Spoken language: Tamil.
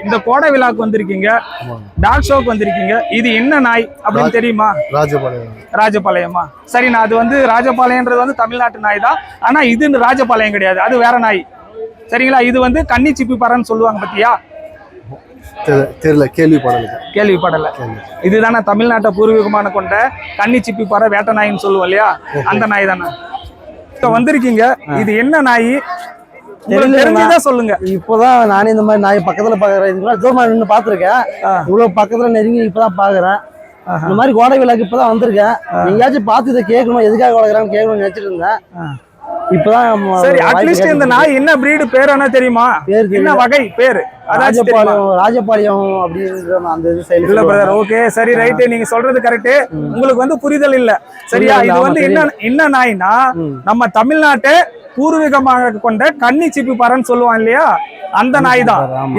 இந்த கோடை விழாக்கு வந்திருக்கீங்க, டாக் ஷோக்கு வந்திருக்கீங்க. இது என்ன நாய் அப்படின்னு தெரியுமா? ராஜபாளையம். ராஜபாளையமா? சரி, நான் அது வந்து ராஜபாளையன்றது வந்து தமிழ்நாட்டு நாய் தான். ஆனா இது ராஜபாளையம் கிடையாது, அது வேற நாய். சரிங்களா? இது வந்து கன்னி சிப்பி பறன்னு சொல்லுவாங்க பத்தியா? தெரியல, கேள்விப்படல. இதுதானே தமிழ்நாட்டை பூர்வீகமான கொண்ட கன்னி சிப்பி பற வேட்டை நாயின்னு சொல்லுவோம் இல்லையா? அந்த நாய் தானே வந்திருக்கீங்க. இது என்ன நாய் தெரிஞ்சுதான் சொல்லுங்க. இப்போதான் நானே இந்த மாதிரி நாய் பக்கத்துல பாக்குறேன். தூரமா நின்று பாத்துருக்கேன், இவ்வளவு பக்கத்துல நெருங்கி இப்பதான் பாக்குறேன். இந்த மாதிரி கோடை விழாக்கு இப்பதான் வந்திருக்கேன். எங்கேயாச்சும் பார்த்து இதை கேட்கணும், எதுக்காக வளர்க்குறான்னு கேட்கணும்னு நினைச்சிட்டு இருந்தேன். இப்பதான் சரி, அட்லீஸ்ட் இந்த நாய் என்ன பிரீடு பேர் என்ன தெரியுமா? என்ன வகை பேரு? ராஜபாளையம் அப்படின்ற அந்த இது சைடு இல்ல பிரதர். ஓகே, சரி, ரைட், நீங்க சொல்றது கரெக்ட். உங்களுக்கு வந்து புரிதல் இல்ல, சரியா? இது வந்து என்ன நாய்னா நம்ம தமிழ்நாட்டை பூர்வீகமாக கொண்ட கன்னி சிப்பி பறன்னு சொல்லுவான் இல்லையா? அந்த நாய் தான்.